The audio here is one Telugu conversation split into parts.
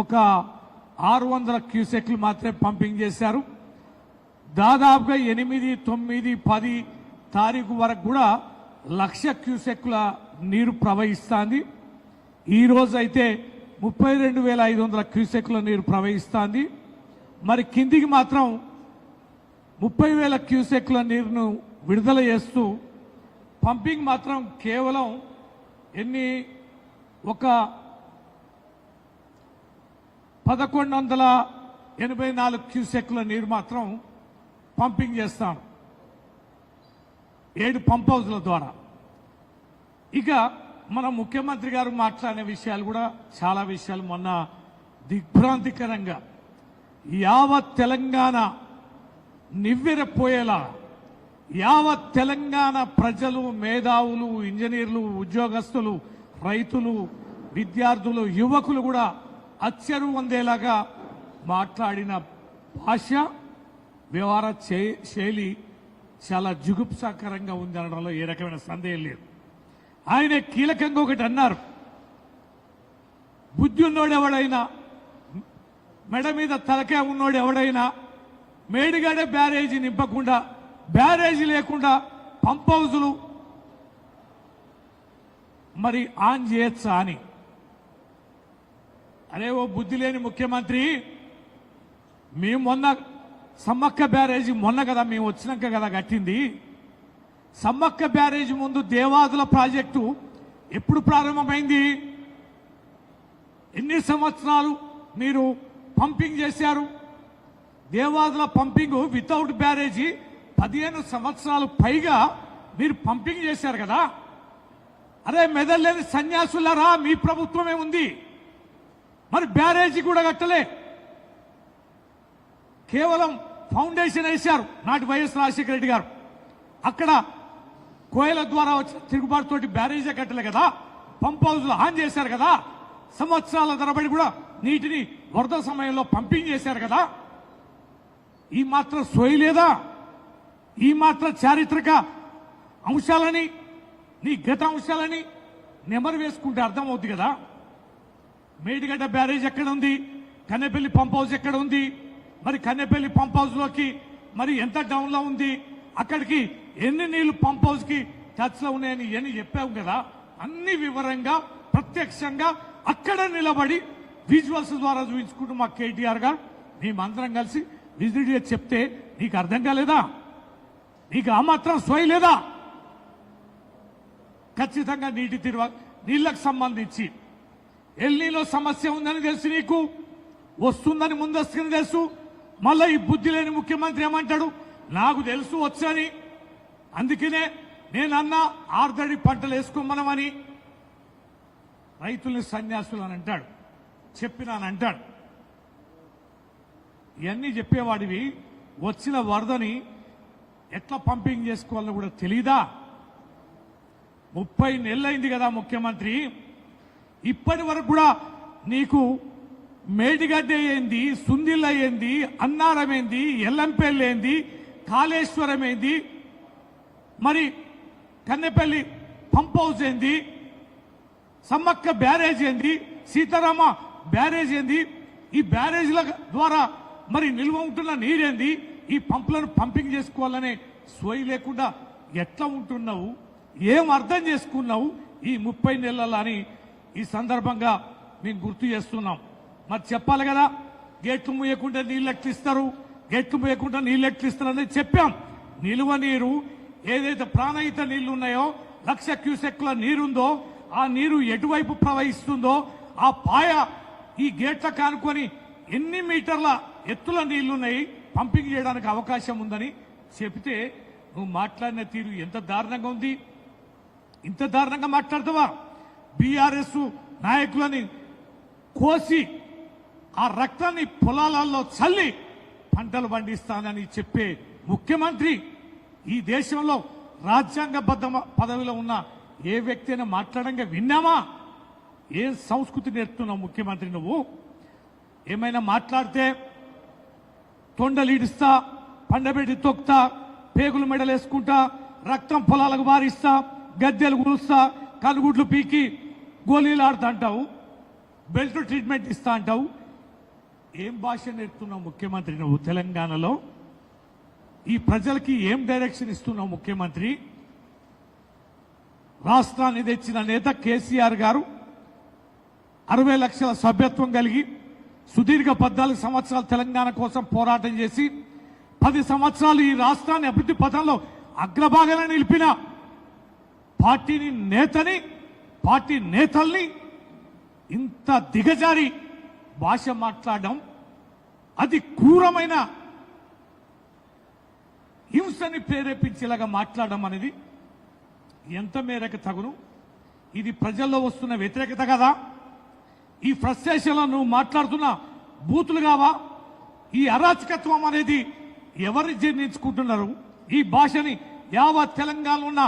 ఒక 600 క్యూసెక్లు మాత్రమే పంపింగ్ చేశారు. దాదాపుగా 8, 9, 10 తారీఖు వరకు కూడా 1,00,000 క్యూసెక్ల నీరు ప్రవహిస్తుంది. ఈ రోజు అయితే 32,500 క్యూసెక్ల నీరు ప్రవహిస్తుంది. మరి కిందికి మాత్రం 30,000 క్యూసెక్ల నీరును విడుదల చేస్తూ పంపింగ్ మాత్రం కేవలం ఒక 1,184 క్యూసెక్ల నీరు మాత్రం పంపింగ్ చేస్తాం 7 పంప్ హౌస్ల ద్వారా. ఇక మన ముఖ్యమంత్రి గారు మాట్లాడిన విషయాలు కూడా చాలా విషయాలు మొన్న దిగ్భ్రాంతికరంగా యావత్ తెలంగాణ నివ్వెరపోయేలా, యావత్ తెలంగాణ ప్రజలు, మేధావులు, ఇంజనీర్లు, ఉద్యోగస్తులు, రైతులు, విద్యార్థులు, యువకులు కూడా అచ్చరు పొందేలాగా మాట్లాడిన భాష, వ్యవహార శైలి చాలా జుగుప్సాకరంగా ఉంది అనడంలో ఏ రకమైన సందేహం లేదు. ఆయన కీలకంగా ఒకటి అన్నారు, బుద్ధి ఉన్నోడు ఎవడైనా, మెడ మీద తలకాయ ఉన్నోడు ఎవడైనా మేడిగడ్డ బ్యారేజీ నింపకుండా, బ్యారేజీ లేకుండా పంప్ హౌజులు మరి ఆన్ చేయొచ్చా అని. అరే ఓ బుద్ధి లేని ముఖ్యమంత్రి, మేము మొన్న సమ్మక్క బ్యారేజీ మొన్న కదా మేము వచ్చినాక కదా కట్టింది. సమ్మక్క బ్యారేజీ ముందు దేవాదుల ప్రాజెక్టు ఎప్పుడు ప్రారంభమైంది? ఎన్ని సంవత్సరాలు మీరు పంపింగ్ చేశారు? దేవాదుల పంపింగ్ వితౌట్ బ్యారేజీ 15 సంవత్సరాలు పైగా మీరు పంపింగ్ చేశారు కదా. అరే మెదల్లేని సన్యాసులరా, మీ ప్రభుత్వమే ఉంది, మరి బ్యారేజీ కూడా కట్టలే. కేవలం ఫౌండేషన్ వేశారు నాటి వైఎస్ రాజశేఖర రెడ్డి గారు. అక్కడ కోయల ద్వారా వచ్చిన తిరుగుబాటుతోటి బ్యారేజీ కట్టలే కదా, పంప్ హౌస్లు ఆన్ చేశారు కదా, సంవత్సరాల తరబడి కూడా నీటిని వరద సమయంలో పంపింగ్ చేశారు కదా. ఈ మాత్రం సోయి లేదా? ఈ మాత్రం చారిత్రక అంశాలని, నీ గత అంశాలని నెమరు వేసుకుంటే అర్థమవుతుంది కదా. మేడిగడ్డ బ్యారేజ్ ఎక్కడ ఉంది? కన్నెపల్లి పంప్ హౌస్ ఎక్కడ ఉంది? మరి కన్నెపల్లి పంప్ హౌస్ లోకి మరి ఎంత డౌన్ లో ఉంది? అక్కడికి ఎన్ని నీళ్లు పంప్ హౌస్ కి టచ్ లో ఉన్నాయని ఎన్ని చెప్పావు కదా. అన్ని వివరంగా ప్రత్యక్షంగా అక్కడ నిలబడి విజువల్స్ ద్వారా చూపించుకుంటూ మా కేటీఆర్ గారు మేమందరం కలిసి విజిట్ చేసి చెప్తే నీకు అర్థం కాలేదా? నీకు ఆ మాత్రం సోయి లేదా? ఖచ్చితంగా నీళ్లకు సంబంధించి ఎల్నీలో సమస్య ఉందని తెలుసు, నీకు వస్తుందని ముందస్తుని తెలుసు. మళ్ళీ ఈ బుద్ధి లేని ముఖ్యమంత్రి ఏమంటాడు, నాకు తెలుసు వచ్చని, అందుకనే నేనన్నా ఆర్దడి పంటలు వేసుకోమనమని. రైతుల్ని సన్యాసులు అని అంటాడు, చెప్పినానంటాడు. ఇవన్నీ చెప్పేవాడివి వచ్చిన వరదని ఎట్లా పంపింగ్ చేసుకోవాలో కూడా తెలీదా? 30 నెలలైంది కదా ముఖ్యమంత్రి, ఇప్పటి వరకు కూడా నీకు మేడిగడ్డ ఏంది, సుందిల్ అయ్యింది, అన్నారం ఏంది, ఎల్లంపల్లి ఏంది, కాళేశ్వరం ఏంది, మరి కన్నెపల్లి పంప్ హౌస్ ఏంది, సమ్మక్క బ్యారేజ్ ఏంది, సీతారామ బ్యారేజ్ ఏంది, ఈ బ్యారేజ్ల ద్వారా మరి నిల్వ ఉంటున్న నీరేంది, ఈ పంపులను పంపింగ్ చేసుకోవాలనే సోయి లేకుండా ఎట్లా ఉంటున్నావు? ఏం అర్థం చేసుకున్నావు ఈ 30 నెలల అని ఈ సందర్భంగా మేము గుర్తు చేస్తున్నాం. మరి చెప్పాలి కదా, గేట్లు మూయకుండా నీళ్ళు ఎట్లిస్తారు, గేట్లు మూయకుండా నీళ్ళు ఎట్లిస్తారని చెప్పాం. నిలువ నీరు ఏదైతే ప్రాణహిత నీళ్లు ఉన్నాయో 1,00,000 క్యూసెక్ల నీరుందో ఆ నీరు ఎటువైపు ప్రవహిస్తుందో ఆ పాయ ఈ గేట్ల కానుకొని ఎన్ని మీటర్ల ఎత్తుల నీళ్లున్నాయి పంపింగ్ చేయడానికి అవకాశం ఉందని చెబితే నువ్వు మాట్లాడిన తీరు ఎంత దారుణంగా ఉంది. ఇంత దారుణంగా మాట్లాడతావా? బీఆర్ఎస్ నాయకులని కోసి ఆ రక్తాన్ని పొలాలలో చల్లి పంటలు పండిస్తానని చెప్పే ముఖ్యమంత్రి ఈ దేశంలో రాజ్యాంగబద్ధ పదవిలో ఉన్న ఏ వ్యక్తి అయినా మాట్లాడంగా విన్నామా? ఏ సంస్కృతి నేర్పుతున్నావు ముఖ్యమంత్రి నువ్వు? ఏమైనా మాట్లాడితే తొండలీడిస్తా, పండబెట్టి తొక్తా, పేగులు మెడలేసుకుంటా, రక్తం పొలాలకు వారిస్తా, గద్దెలు గురుస్తా, కనుగుడ్లు పీకి గోళీలు ఆడుతా అంటావు, బెల్ట్ ట్రీట్మెంట్ ఇస్తా అంటావు. ఏం భాష నేర్పుతున్నావు ముఖ్యమంత్రి నువ్వు తెలంగాణలో? ఈ ప్రజలకి ఏం డైరెక్షన్ ఇస్తున్నావు ముఖ్యమంత్రి? రాష్ట్రాన్ని తెచ్చిన నేత కేసీఆర్ గారు 60 లక్షల సభ్యత్వం కలిగి సుదీర్ఘ 14 సంవత్సరాలు తెలంగాణ కోసం పోరాటం చేసి 10 సంవత్సరాలు ఈ రాష్ట్రాన్ని అభివృద్ధి పథంలో అగ్రభాగాన నిలిపిన పార్టీ నేతల్ని ఇంత దిగజారి భాష మాట్లాడడం, అది క్రూరమైన హింసని ప్రేరేపించేలాగా మాట్లాడడం అనేది ఎంత మేరకు తగును? ఇది ప్రజల్లో వస్తున్న వ్యతిరేకత కదా? ఈ ఫ్రస్ట్రేషన్లో నువ్వు మాట్లాడుతున్న బూతులు కావా? ఈ అరాచకత్వం అనేది ఎవరు జీర్ణించుకుంటున్నారు? ఈ భాషని యావత్ తెలంగాణలో ఉన్న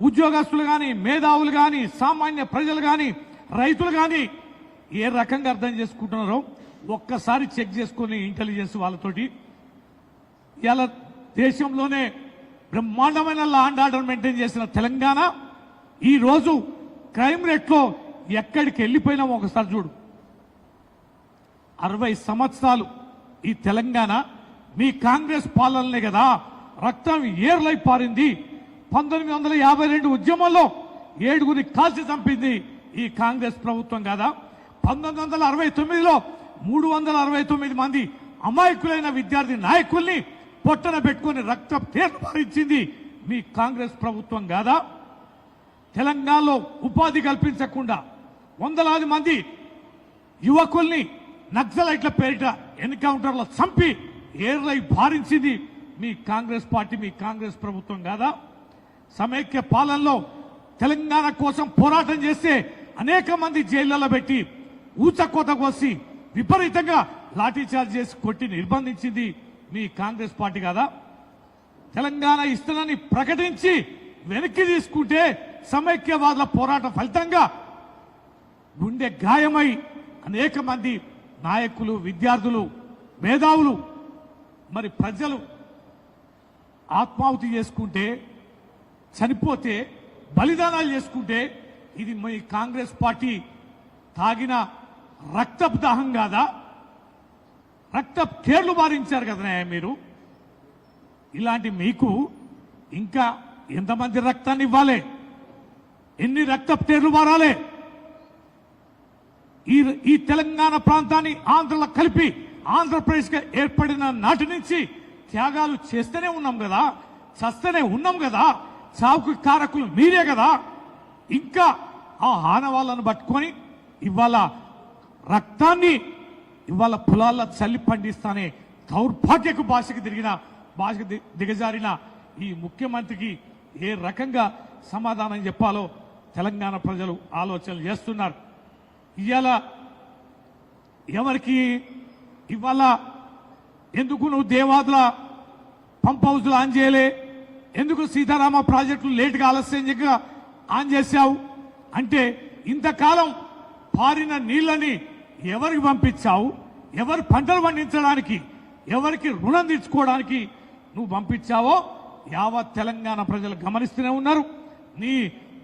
ఉద్యోగస్తులు కానీ, మేధావులు కానీ, సామాన్య ప్రజలు కానీ, రైతులు కానీ ఏ రకంగా అర్థం చేసుకుంటున్నారో ఒక్కసారి చెక్ చేసుకుని ఇంటెలిజెన్స్ వాళ్ళతోటి. ఇలా దేశంలోనే బ్రహ్మాండమైన లా అండ్ ఆర్డర్ మెయింటైన్ చేసిన తెలంగాణ ఈ రోజు క్రైమ్ రేట్లో ఎక్కడికి వెళ్ళిపోయినామో ఒకసారి చూడు. 60 సంవత్సరాలు ఈ తెలంగాణ మీ కాంగ్రెస్ పాలనలే కదా రక్తం ఏర్లై పారింది. 1952 ఉద్యమంలో 7గురిని కాల్చి చంపింది ఈ కాంగ్రెస్ ప్రభుత్వం కదా. 1969లో 369 మంది అమాయకులైన విద్యార్థి నాయకుల్ని పొట్టన పెట్టుకుని రక్తం తీర్పు భరించింది మీ కాంగ్రెస్ ప్రభుత్వం కాదా? తెలంగాణలో ఉపాధి కల్పించకుండా వందలాది మంది యువకుల్ని నక్సలైట్ల పేరిట ఎన్కౌంటర్లో చంపి ఏర్లై భారించింది మీ కాంగ్రెస్ పార్టీ, మీ కాంగ్రెస్ ప్రభుత్వం కాదా? సమైక్య పాలనలో తెలంగాణ కోసం పోరాటం చేస్తే అనేక మంది జైళ్లలో పెట్టి ఊచకోత కోసి విపరీతంగా లాఠీచార్జ్ చేసి కొట్టి నిర్బంధించింది మీ కాంగ్రెస్ పార్టీ కాదా? తెలంగాణ ఇస్తానని ప్రకటించి వెనక్కి తీసుకుంటే సమైక్యవాదుల పోరాటం ఫలితంగా గుండె గాయమై అనేక మంది నాయకులు, విద్యార్థులు, మేధావులు, మరి ప్రజలు ఆత్మాహుతి చేసుకుంటే, చనిపోతే, బలిదానాలు చేసుకుంటే ఇది మీ కాంగ్రెస్ పార్టీ తాగిన రక్తపు దాహం కాదా? రక్తపు కేర్లు బారించారు కదా మీరు. ఇలాంటి మీకు ఇంకా ఎంతమంది రక్తాన్ని ఇవ్వాలి? ఎన్ని రక్తపు తేర్లు మారాలి? ఈ తెలంగాణ ప్రాంతాన్ని ఆంధ్రలో కలిపి ఆంధ్రప్రదేశ్గా ఏర్పడిన నాటి నుంచి త్యాగాలు చేస్తూనే ఉన్నాం కదా, చస్తూనే ఉన్నాం కదా. చావుకు కారకులు మీరే కదా. ఇంకా ఆ ఆనవాళ్ళను పట్టుకొని ఇవాళ రక్తాన్ని ఇవాళ పొలాల్లో చల్లి పండిస్తానే దౌర్భాగ్యకు భాషకు దిగజారిన ఈ ముఖ్యమంత్రికి ఏ రకంగా సమాధానం చెప్పాలో తెలంగాణ ప్రజలు ఆలోచనలు చేస్తున్నారు. ఇవాళ ఎవరికి ఇవాళ ఎందుకు నువ్వు దేవాదుల పంప్ హౌస్లు ఆన్ చేయలే? ఎందుకు సీతారామ ప్రాజెక్టులు లేటుగా ఆలస్యంగా ఆన్ చేశావు అంటే ఇంతకాలం పారిన నీళ్ళని ఎవరికి పంపించావు? ఎవరు పంటలు పండించడానికి, ఎవరికి రుణం తీర్చుకోవడానికి నువ్వు పంపించావో యావత్ తెలంగాణ ప్రజలు గమనిస్తూనే ఉన్నారు. నీ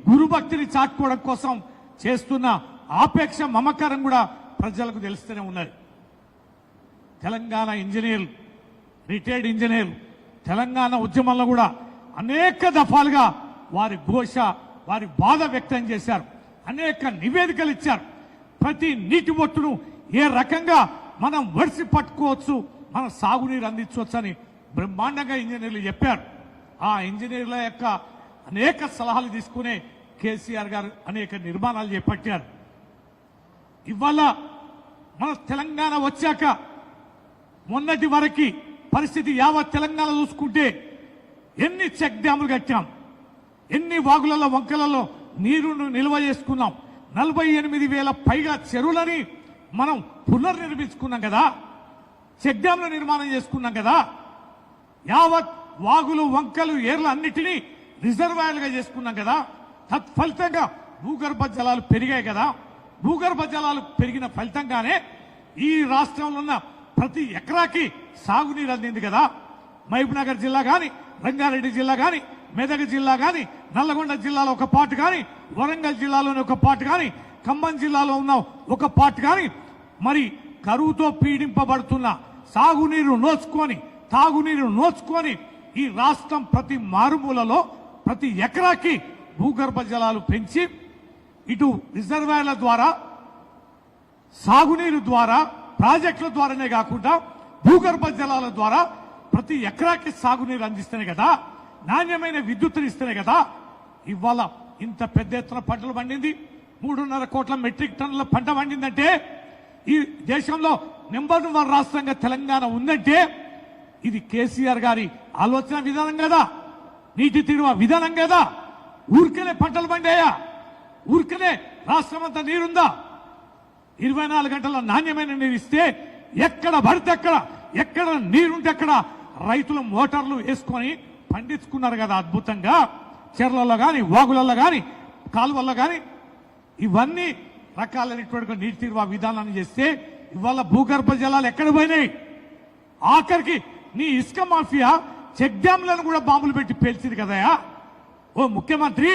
గురుభక్తిని చాటుకోవడం కోసం చేస్తున్న ఆపేక్ష, మమకారం కూడా ప్రజలకు తెలుస్తూనే ఉన్నది. తెలంగాణ ఇంజనీర్లు, రిటైర్డ్ ఇంజనీర్లు తెలంగాణ ఉద్యమంలో కూడా అనేక దఫాలుగా వారి ఘోష, వారి బాధ వ్యక్తం చేశారు. అనేక నివేదికలు ఇచ్చారు. ప్రతి నీటి బొట్టును ఏ రకంగా మనం వడిసి పట్టుకోవచ్చు, మనం సాగునీరు అందించవచ్చు అని బ్రహ్మాండంగా ఇంజనీర్లు చెప్పారు. ఆ ఇంజనీర్ల యొక్క అనేక సలహాలు తీసుకునే కేసీఆర్ గారు అనేక నిర్మాణాలు చేపట్టారు. ఇవాళ మన తెలంగాణ వచ్చాక మొన్నటి వరకు పరిస్థితి యావత్ తెలంగాణ చూసుకుంటే ఎన్ని చెక్ డ్యాములు కట్టాం, ఎన్ని వాగులలో, వంకలలో నీరును నిల్వ చేసుకున్నాం. 48,000 పైగా చెరువులని మనం పునర్నిర్మించుకున్నాం కదా, చెక్ డ్యాంలు నిర్మాణం చేసుకున్నాం కదా. యావత్ వాగులు, వంకలు, ఏర్లు అన్నిటినీ రిజర్వాయర్లుగా చేసుకున్నాం కదా. తత్ఫలితంగా భూగర్భ జలాలు పెరిగాయి కదా. భూగర్భ జలాలు పెరిగిన ఫలితంగానే ఈ రాష్ట్రంలో ఉన్న ప్రతి ఎకరాకి సాగునీరు అందింది కదా. మహబూబ్నగర్ జిల్లా కానీ, రంగారెడ్డి జిల్లా కానీ, మెదక్ జిల్లా కానీ, నల్లగొండ జిల్లాలో ఒక పార్ట్ కానీ, వరంగల్ జిల్లాలోని ఒక పార్ట్ కానీ, ఖమ్మం జిల్లాలో ఉన్న ఒక పార్ట్ కానీ, మరి కరువుతో పీడింపబడుతున్న సాగునీరు నోచుకొని తాగునీరు నోచుకొని ఈ రాష్ట్రం ప్రతి మారుమూలలో ప్రతి ఎకరాకి భూగర్భ జలాలు పెంచి ఇటు రిజర్వాయర్ల ద్వారా సాగునీరు ద్వారా ప్రాజెక్టుల ద్వారానే కాకుండా భూగర్భ జలాల ద్వారా ప్రతి ఎకరాకి సాగునీరు అందిస్తేనే కదా, నాణ్యమైన విద్యుత్తుని ఇస్తేనే కదా ఇవాళ ఇంత పెద్ద ఎత్తున పంటలు పండింది. 3.5 కోట్ల మెట్రిక్ టన్నుల పంట పండిందంటే ఈ దేశంలో నెంబర్ 1 రాష్ట్రంగా తెలంగాణ ఉందంటే ఇది కేసీఆర్ గారి ఆలోచన విధానం కదా, నీటి తీరువ విధానం కదా. ఊరికనే పంటలు పండాయా? ఊరికనే రాష్ట్రం అంతా నీరుందా? 24 గంటల నాణ్యమైన నీరు ఇస్తే ఎక్కడ పడితే అక్కడ, ఎక్కడ నీరుంటే అక్కడ రైతులు మోటార్లు వేసుకొని పండించుకున్నారు కదా అద్భుతంగా. చెర్లలో కానీ వాగులలో కానీ కాలువల్లో కానీ ఇవన్నీ రకాలైనటువంటి నీటి తీరువ విధానాన్ని చేస్తే ఇవాళ భూగర్భ జలాలు ఎక్కడ పోయినాయి? ఆఖరికి నీ ఇసుక మాఫియా చెక్ డ్యాంలను కూడా బాంబులు పెట్టి పేల్చింది కదయా ఓ ముఖ్యమంత్రి.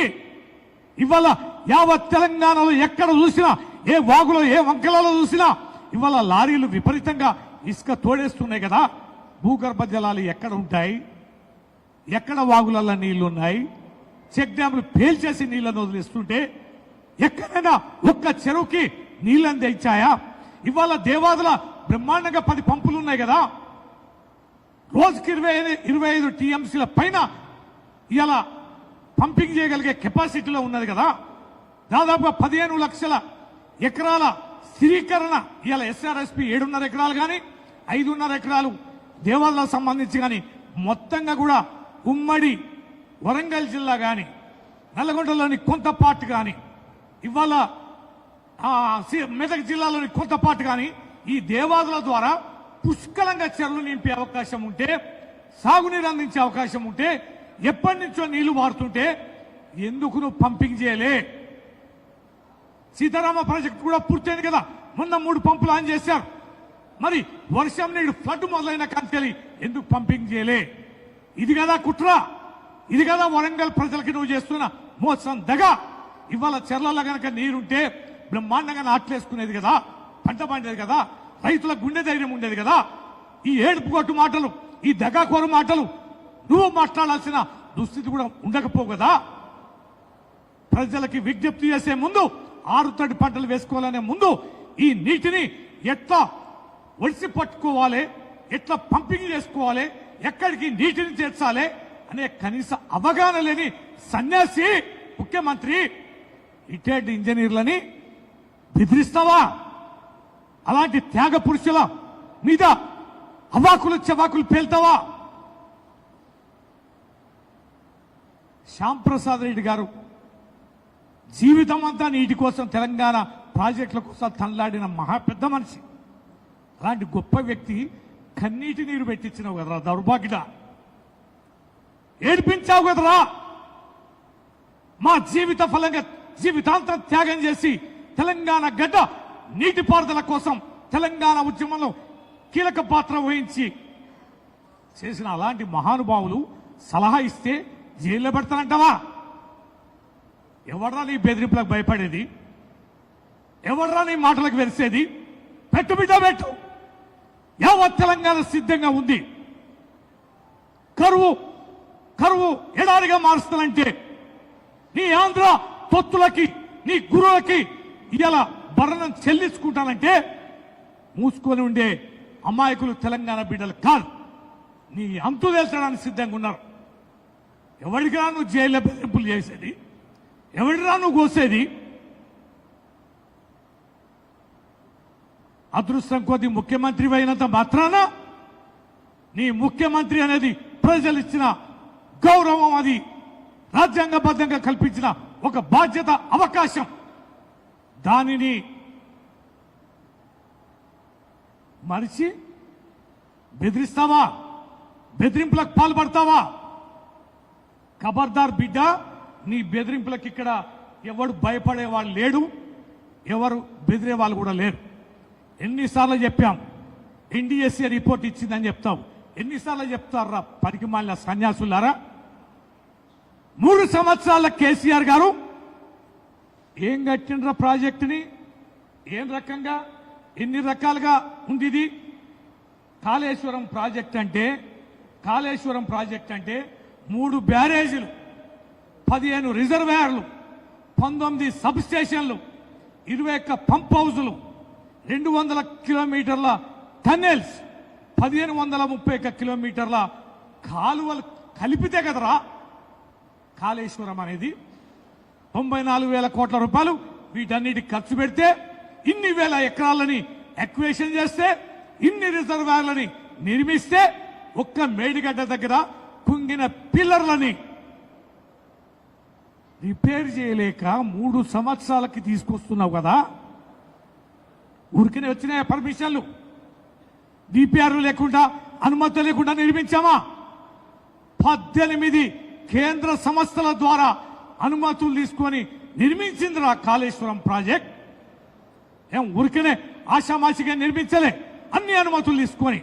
ఇవాళ యావత్ తెలంగాణలో ఎక్కడ చూసినా, ఏ వాగులో ఏ వంకలలో చూసినా ఇవాళ లారీలు విపరీతంగా ఇసుక తోడేస్తున్నాయి కదా. భూగర్భ జలాలు ఎక్కడ ఉంటాయి? ఎక్కడ వాగులలో నీళ్లు ఉన్నాయి? చెక్ డ్యాంలు పేల్చేసి నీళ్లను వదిలిస్తుంటే ఎక్కడైనా ఒక్క చెరువుకి నీళ్ళని తెచ్చాయా? ఇవాళ దేవాదుల బ్రహ్మాండంగా 10 పంపులు ఉన్నాయి కదా, రోజుకి 25 టీఎంసీల పైన ఇలా పంపింగ్ చేయగలిగే కెపాసిటీలో ఉన్నది కదా. దాదాపుగా 15 లక్షల ఎకరాల స్థిరీకరణ ఇలా ఎస్ఆర్ఎస్పి 7.5 ఎకరాలు కానీ 5.5 ఎకరాలు దేవాదులకు సంబంధించి కానీ మొత్తంగా కూడా ఉమ్మడి వరంగల్ జిల్లా కానీ నల్లగొండలోని కొంత పార్ట్ కానీ ఇవాళ మెదక్ జిల్లాలోని కొంత పార్ట్ కానీ ఈ దేవాదుల ద్వారా పుష్కలంగా చెరువులు నింపే అవకాశం ఉంటే, సాగునీరు అందించే అవకాశం ఉంటే, ఎప్పటి నుంచో నీళ్లు మారుతుంటే ఎందుకు నువ్వు పంపింగ్ చేయలే? సీతారామ ప్రాజెక్టు కూడా పూర్తయింది కదా, మొన్న 3 పంపులు ఆన్ చేశారు. మరి వర్షం నీడు ఫ్లడ్ మొదలైన కాంచెలి ఎందుకు పంపింగ్ చేయలే? ఇది కదా కుట్ర, ఇది కదా వరంగల్ ప్రజలకి నువ్వు చేస్తున్న మోసం దగ. ఇవాళ చెర్లలో గనక నీరుంటే బ్రహ్మాండంగా నాట్లేసుకునేది కదా, పంట పండేది కదా, రైతుల గుండె ధైర్యం ఉండేది కదా. ఈ ఏడుపు కొట్టు మాటలు, ఈ దగాకోరు మాటలు నువ్వు మాట్లాడాల్సిన దుస్థితి కూడా ఉండకపోవు కదా. ప్రజలకి విజ్ఞప్తి చేసే ముందు, ఆరుతడి పంటలు వేసుకోవాలనే ముందు ఈ నీటిని ఎట్లా ఒడిసి పట్టుకోవాలి, ఎట్లా పంపింగ్ చేసుకోవాలి, ఎక్కడికి నీటిని చేర్చాలి అనే కనీస అవగాహన లేని సన్యాసి ముఖ్యమంత్రి రిటైర్డ్ ఇంజనీర్లని బెదిరిస్తావా? అలాంటి త్యాగ పురుషుల మీద అవాకులు చవాకులు పేల్తావా? శ్యామ్ ప్రసాద్ రెడ్డి గారు జీవితం అంతా నీటి కోసం, తెలంగాణ ప్రాజెక్టుల కోసం తనలాడిన మహా పెద్ద మనిషి. అలాంటి గొప్ప వ్యక్తి కన్నీటి నీరు పెట్టించినావు కదరా దౌర్భాగ్యుడా, ఏడిపించావు కదరా. మా జీవిత ఫలంగా జీవితాంతం త్యాగం చేసి తెలంగాణ గడ్డ నీటిపారుదల కోసం తెలంగాణ ఉద్యమంలో కీలక పాత్ర వహించి చేసిన అలాంటి మహానుభావులు సలహా ఇస్తే జైల్లో పెడతానంటావా? ఎవడ్రా నీ బెదిరింపులకు భయపడేది? ఎవడ్రా నీ మాటలకు వెరిసేది? పెట్టు బిడ్డ పెట్టు. యావత్ తెలంగాణ సిద్ధంగా ఉంది. కరువు ఎడారిగా మారుస్తానంటే నీ ఆంధ్ర తొత్తులకి, నీ గురువులకి ఇలా భరణం చెల్లించుకుంటానంటే మూసుకొని ఉండే అమాయకులు తెలంగాణ బిడ్డలు కాదు, నీ అంతు తేల్చడానికి సిద్ధంగా ఉన్నారు. ఎవరికిరా నువ్వు జైల్లో బెదిరింపులు చేసేది? ఎవరిరా నువ్వు కోసేది? అదృష్టం కొద్ది ముఖ్యమంత్రి అయినంత మాత్రాన నీ ముఖ్యమంత్రి అనేది ప్రజలు ఇచ్చిన గౌరవం, అది రాజ్యాంగబద్ధంగా కల్పించిన ఒక బాధ్యత, అవకాశం. దానిని మరిచి బెదిరిస్తావా? బెదిరింపులకు పాల్పడతావా? ఖబర్దార్ బిడ్డ, నీ బెదిరింపులకు ఇక్కడ ఎవడు భయపడేవాళ్ళు లేడు, ఎవరు బెదిరే వాళ్ళు కూడా లేరు. ఎన్నిసార్లు చెప్పాం ఎన్డీఎస్ఏ రిపోర్ట్ ఇచ్చిందని చెప్తావు, ఎన్నిసార్లు చెప్తారా పనికి మాలిన సన్యాసులారా? 3 సంవత్సరాల కేసీఆర్ గారు ఏం కట్టిండ్ర ప్రాజెక్టుని, ఏం రకంగా ఎన్ని రకాలుగా ఉంది ఇది. కాళేశ్వరం ప్రాజెక్ట్ అంటే 3 బ్యారేజీలు, 15 రిజర్వాయర్లు, 19 సబ్ స్టేషన్లు, 21 పంప్ హౌజులు, 200 కిలోమీటర్ల టన్నెల్స్, 1531 కిలోమీటర్ల కాలువలు కలిపితే కదరా కాళేశ్వరం అనేది. 94,000 కోట్ల రూపాయలు వీటన్నిటికి ఖర్చు పెడితే, ఇన్ని వేల ఎకరాలని ఎక్వేషన్ చేస్తే, ఇన్ని రిజర్వాయర్లని నిర్మిస్తే, ఒక్క మేడిగడ్డ దగ్గర కుంగిన పిల్లర్లని రిపేర్ చేయలేక 3 సంవత్సరాలకి తీసుకొస్తున్నావు కదా. ఊరికనే వచ్చినాయి పర్మిషన్లు, డిపిఆర్ లేకుండా, అనుమతి లేకుండా నిర్మించామా? 18 కేంద్ర సంస్థల ద్వారా అనుమతులు తీసుకొని నిర్మించిందిరా కాళేశ్వరం ప్రాజెక్ట్. ఏం ఊరికనే ఆషామాషిగా నిర్మించలే, అన్ని అనుమతులు తీసుకొని.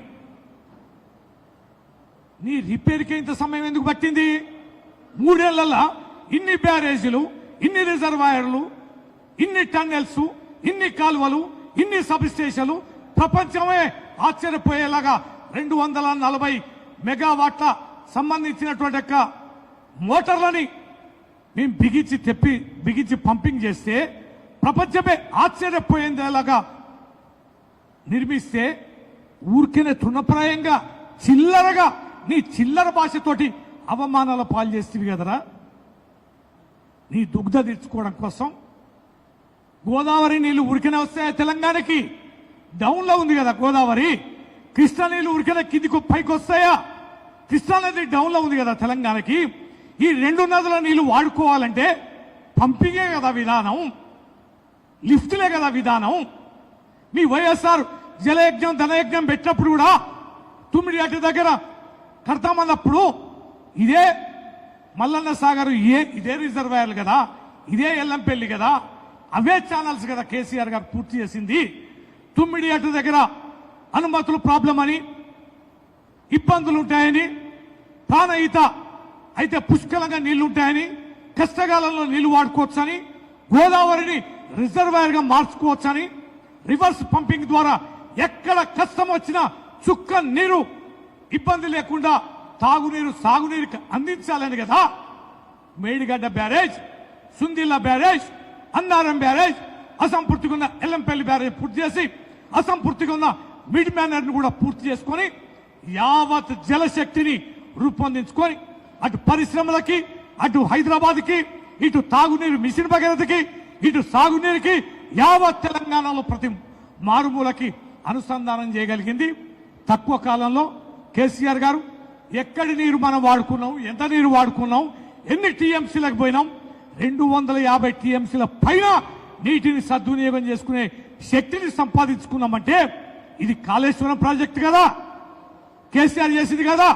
నీ రిపేర్కి ఇంత సమయం ఎందుకు పట్టింది? 3 ఏళ్లలో ఇన్ని బ్యారేజీలు, ఇన్ని రిజర్వాయర్లు, ఇన్ని టన్నెల్స్, ఇన్ని కాలువలు, ఇన్ని సబ్ స్టేషన్లు, ప్రపంచమే ఆశ్చర్యపోయేలాగా 240 మెగావాట్ల సంబంధించినటువంటి యొక్క మోటార్లని మేము బిగించి పంపింగ్ చేస్తే, ప్రపంచమే ఆశ్చర్యపోయేలాగా నిర్మిస్తే, ఊరికేనే తృణప్రాయంగా చిల్లరగా నీ చిల్లర భాషతోటి అవమానాల పాలు చేస్తుంది కదరా. నీ దుగ్ధ తీర్చుకోవడం కోసం గోదావరి నీళ్లు ఉరికనే వస్తాయా తెలంగాణకి? డౌన్ లో ఉంది కదా గోదావరి. కృష్ణా నీళ్లు ఉరికనే కిందికి పైకి వస్తాయా? కృష్ణా నది డౌన్ లో ఉంది కదా తెలంగాణకి. ఈ 2 నదుల నీళ్లు వాడుకోవాలంటే పంపింగే కదా విధానం, లిఫ్ట్లే కదా విధానం. మీ వైఎస్ఆర్ జలయజ్ఞం ధనయజ్ఞం పెట్టినప్పుడు కూడా తుమ్మిడిగట్టు దగ్గర కడతామన్నప్పుడు ఇదే మల్లన్న సాగర్, ఇదే రిజర్వాయర్లు కదా, ఇదే ఎల్లంపల్లి కదా, అవే ఛానల్స్ కదా కేసీఆర్ గారు పూర్తి చేసింది. తుమ్మిడిగట్టు దగ్గర అనుమతులు ప్రాబ్లం అని, ఇబ్బందులు ఉంటాయని, ప్రాణహిత అయితే పుష్కలంగా నీళ్లు ఉంటాయని, కష్టకాలంలో నీళ్లు వాడుకోవచ్చని, గోదావరిని రిజర్వాయర్ గా మార్చుకోవచ్చని, రివర్స్ పంపింగ్ ద్వారా ఎక్కడ కష్టం వచ్చినా చుక్క నీరు ఇబ్బంది లేకుండా తాగునీరు సాగునీరుకి అందించాలని కదా Medigadda barrage, Sundilla barrage, Annaram barrage, అసంపూర్తిగా ఉన్న ఎల్లంపల్లి బ్యారేజ్ పూర్తి చేసి, అసంపూర్తిగా ఉన్న మిడ్ మ్యానర్ ను కూడా పూర్తి చేసుకొని, యావత్ జలశక్తిని రూపొందించుకొని, అటు పరిశ్రమలకి, అటు హైదరాబాద్ కి, ఇటు తాగునీరు మిషన్ భగీరథకి, ఇటు సాగునీరుకి, యావత్ తెలంగాణలో ప్రతి మారుమూలకి అనుసంధానం చేయగలిగింది తక్కువ కాలంలో కేసీఆర్ గారు. ఎక్కడి నీరు మనం వాడుకున్నాం, ఎంత నీరు వాడుకున్నాం, ఎన్ని టీఎంసీలకు పోయినాం, 250 టీఎంసీల పైన నీటిని సద్వినియోగం చేసుకునే శక్తిని సంపాదించుకున్నామంటే ఇది కాళేశ్వరం ప్రాజెక్టు కదా, కేసీఆర్ చేసింది కదా.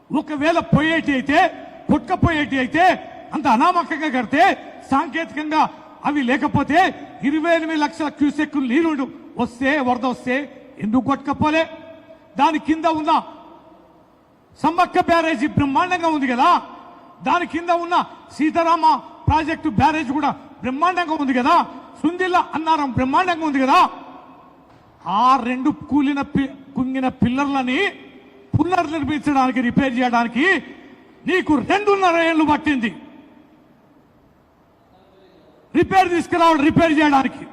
ఒకవేళ పోయేటి అయితే, కొట్టకపోయేటి అయితే, అంత అనామకంగా కడితే, సాంకేతికంగా అవి లేకపోతే 28 లక్షల క్యూసెక్ నీరు వస్తే, వరద వస్తే ఎందుకు కొట్టకపోలే? దాని కింద ఉన్న సమ్మక్క బ్యారేజీ బ్రహ్మాండంగా ఉంది కదా, దాని కింద ఉన్న సీతారామ ప్రాజెక్టు బ్యారేజ్ కూడా బ్రహ్మాండంగా ఉంది కదా, సుందిల్ల అన్నారం బ్రహ్మాండంగా ఉంది కదా. ఆ 2 కుంగిన పిల్లర్లని పునర్నిర్మించడానికి, రిపేర్ చేయడానికి నీకు 2.5 ఏళ్లు పట్టింది. రిపేర్ చేయడానికి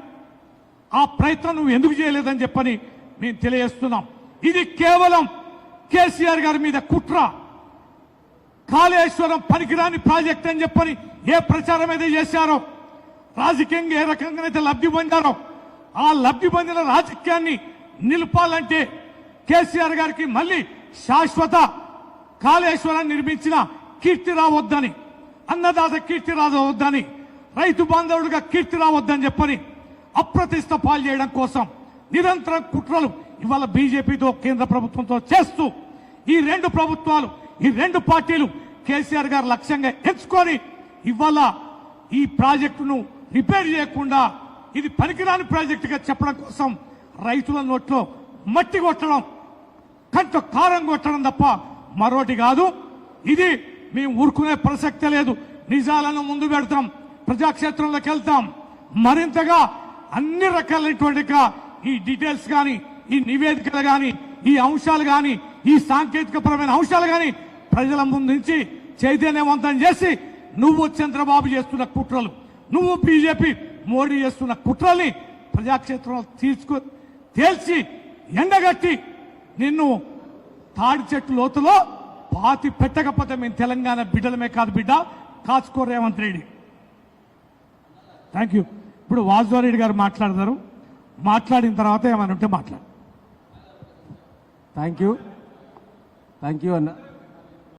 ఆ ప్రయత్నం నువ్వు ఎందుకు చేయలేదని చెప్పని మేము తెలియజేస్తున్నాం. ఇది కేవలం కేసీఆర్ గారి మీద కుట్ర. కాళేశ్వరం పనికిరాని ప్రాజెక్ట్ అని చెప్పని ఏ ప్రచారం అయితే చేశారో, రాజకీయంగా ఏ రకంగానైతే లబ్ధి పొందారో, ఆ లబ్ధి పొందిన రాజకీయాన్ని నిలపాలంటే కేసీఆర్ గారికి మళ్ళీ శాశ్వత కాళేశ్వరాన్ని నిర్మించిన కీర్తి రావద్దని, అన్నదాత కీర్తి రావద్దని, రైతు బాంధవుడిగా కీర్తి రావద్దని చెప్పని అప్రతిష్ట పాలు చేయడం కోసం నిరంతరం కుట్రలు ఇవాళ బీజేపీతో, కేంద్ర ప్రభుత్వంతో చేస్తూ ఈ 2 ప్రభుత్వాలు, ఈ 2 పార్టీలు కేసీఆర్ గారు లక్ష్యంగా ఎంచుకొని ఇవాళ ఈ ప్రాజెక్టును రిపేర్ చేయకుండా ఇది పనికిరాని ప్రాజెక్టుగా చెప్పడం కోసం రైతుల నోట్లో మట్టి కొట్టడం, కంట కారం కొట్టడం తప్ప మరోటి కాదు. ఇది మేము ఊరుకునే ప్రసక్తే లేదు. నిజాలను ముందు పెడతాం, ప్రజాక్షేత్రంలోకి వెళ్తాం, మరింతగా అన్ని రకాలైనటువంటి ఈ డీటెయిల్స్ కానీ ఈ నివేదికలు కానీ ఈ అంశాలు కానీ ఈ సాంకేతికపరమైన అంశాలు కానీ ప్రజల ముందు నుంచి చైతన్యవంతం చేసి నువ్వు చంద్రబాబు చేస్తున్న కుట్రలు, నువ్వు బీజేపీ మోడీ చేస్తున్న కుట్రల్ని ప్రజాక్షేత్రంలో తేల్చి ఎండగట్టి నిన్ను తాడి చెట్టు లోతులో పాతి పెట్టకపోతే మేము తెలంగాణ బిడ్డలమే కాదు బిడ్డ, కాచుకో రేవంత్ రెడ్డి. Thank you. ఇప్పుడు వాసుదేవరెడ్డి గారు మాట్లాడతారు, మాట్లాడిన తర్వాత ఏమైనా ఉంటే మాట్లాడు. థ్యాంక్ యూ అన్న.